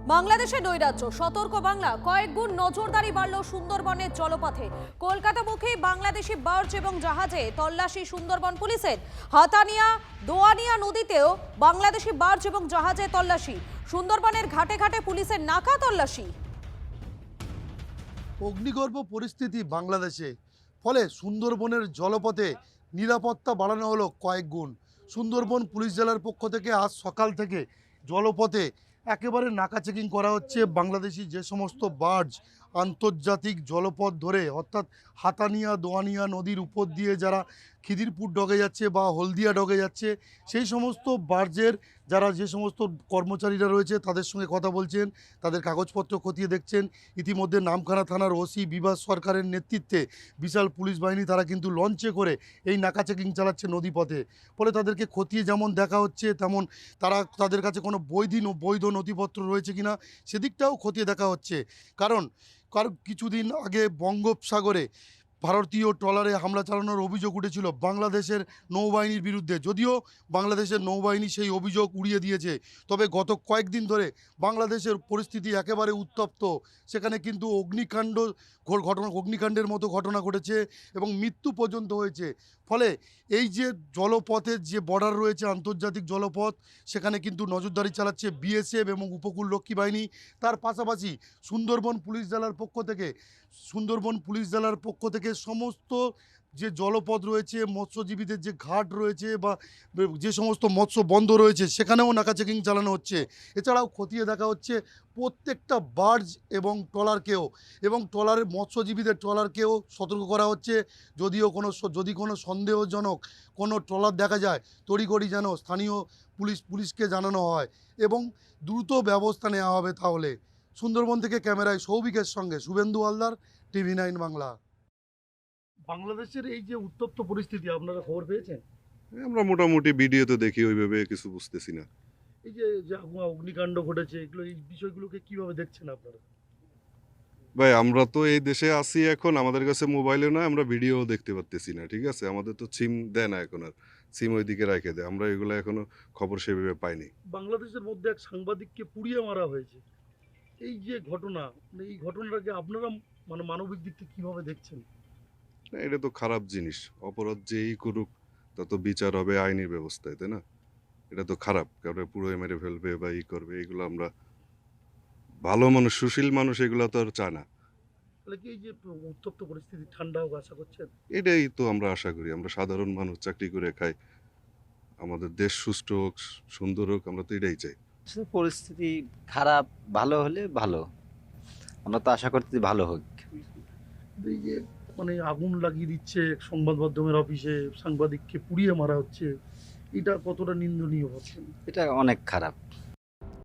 বাংলাদেশে নৈরাজ্য, সতর্ক বাংলা। কয়েক গুণ নজরদারি বাড়ল সুন্দরবনের জলপথে। কলকাতামুখী বাংলাদেশি বার্জ এবং জাহাজে তল্লাশি সুন্দরবন পুলিশের। হাতানিয়া দোয়ানিয়া নদীতেও বাংলাদেশি বার্জ এবং জাহাজে তল্লাশি। সুন্দরবনের ঘাটে ঘাটে পুলিশের নাকা তল্লাশি। অগ্নিগর্ভ পরিস্থিতি বাংলাদেশে, ফলে সুন্দরবনের জলপথে নিরাপত্তা বাড়ানো হলো কয়েক গুণ। সুন্দরবন পুলিশ জেলার পক্ষ থেকে আজ সকাল থেকে জলপথে একেবারে নাকা চেকিং করা হচ্ছে। বাংলাদেশি যে সমস্ত বার্জ আন্তর্জাতিক জলপথ ধরে অর্থাৎ হাতানিয়া দোয়ানিয়া নদীর উপর দিয়ে যারা খিদিরপুর ডগে যাচ্ছে বা হলদিয়া ডগে যাচ্ছে, সেই সমস্ত বার্জের যারা যে সমস্ত কর্মচারীরা রয়েছে তাদের সঙ্গে কথা বলছেন, তাদের কাগজপত্র খতিয়ে দেখছেন। ইতিমধ্যে নামখানা থানার ওসি বিভাস সরকারের নেতৃত্বে বিশাল পুলিশ বাহিনী তারা কিন্তু লঞ্চে করে এই নাকা চেকিং চালাচ্ছে নদীপথে। ফলে তাদেরকে খতিয়ে যেমন দেখা হচ্ছে, তেমন তাদের কাছে কোনো বৈধ নথিপত্র রয়েছে কিনা সেদিকটাও খতিয়ে দেখা হচ্ছে। কারণ কিছুদিন আগে বঙ্গোপসাগরে ভারতীয় ট্রলারে হামলা চালানোর অভিযোগ উঠেছিল বাংলাদেশের নৌবাহিনীর বিরুদ্ধে। যদিও বাংলাদেশের নৌবাহিনী সেই অভিযোগ উড়িয়ে দিয়েছে, তবে গত কয়েকদিন ধরে বাংলাদেশের পরিস্থিতি একেবারে উত্তপ্ত। সেখানে কিন্তু অগ্নিকাণ্ডের মতো ঘটনা ঘটেছে এবং মৃত্যু পর্যন্ত হয়েছে। ফলে এই যে জলপথের যে বর্ডার রয়েছে আন্তর্জাতিক জলপথ, সেখানে কিন্তু নজরদারি চালাচ্ছে বিএসএফ এবং উপকূলরক্ষী বাহিনী। তার পাশাপাশি সুন্দরবন পুলিশ জেলার পক্ষ থেকে সমস্ত যে জলপথ রয়েছে, মৎস্যজীবীদের যে ঘাট রয়েছে বা যে সমস্ত মৎস্য বন্দর রয়েছে সেখানেও নাকা চেকিং চালানো হচ্ছে। এছাড়াও খতিয়ে দেখা হচ্ছে প্রত্যেকটা বার্জ এবং ট্রলারকেও, এবং মৎস্যজীবীদের ট্রলারকেও সতর্ক করা হচ্ছে। যদি কোনো সন্দেহজনক কোনো ট্রলার দেখা যায়, তড়িঘড়ি যেন স্থানীয় পুলিশকে জানানো হয় এবং দ্রুত ব্যবস্থা নেওয়া হবে। তাহলে সুন্দরবন থেকে ক্যামেরায় সৌভিকের সঙ্গে শুভেন্দু হালদার, TV9 বাংলা। বাংলাদেশের এই যে উত্তপ্ত পরিস্থিতি, আপনারা খবর পেয়েছেন? আমরা মোটামুটি ভিডিওতে দেখি, ওইভাবে কিছু বুঝতেছি না। এই যে অগ্নিকাণ্ড ঘটেছে, এই বিষয়গুলোকে কিভাবে দেখছেন আপনারা? ভাই, আমরা তো এই দেশে আছি এখন, আমাদের কাছে মোবাইলও না, আমরা ভিডিও দেখতে পারতেছি না। ঠিক আছে, আমাদের তো সিম দেয় না এখন, আর সিম ওইদিকে রেখে দেয়, আমরা এগুলো এখনো খবর সেভাবে পাইনি। বাংলাদেশের মধ্যে এক সাংবাদিককে পুড়িয়ে মারা হয়েছে। এই যে ঘটনা, এই ঘটনাটাকে আপনারা মানবিক দিক থেকে কিভাবে দেখছেন? না, এটা তো খারাপ জিনিস। অপরাধ যেই করুক তা তো বিচার হবে আইনি ব্যবস্থায়, তাই না? এটা তো খারাপ, কারণ পুরো মেরে ফেলবে বা করবে, এগুলো আমরা ভালো মানুষ, সুশীল মানুষ এগুলো তো আর চায় না। তাহলে কি এই যে উত্তপ্ত পরিস্থিতি ঠান্ডা হোক আশা করছেন? এটাই তো আমরা আশা করি। আমরা সাধারণ মানুষ, চাকরি করে খাই, আমাদের দেশ সুষ্ঠু হোক, সুন্দর হোক, আমরা তো এটাই চাই। আসলে পরিস্থিতি খারাপ, ভালো হলে ভালো। আমরা তো আশা করতেছি ভালো হোক। এই যে আগুন লাগিয়ে দিচ্ছে সংবাদ মাধ্যমের অফিসে, সাংবাদিককে পুড়িয়ে মারা হচ্ছে, এটা কতটা নিন্দনীয় ভাবছেন? এটা অনেক খারাপ।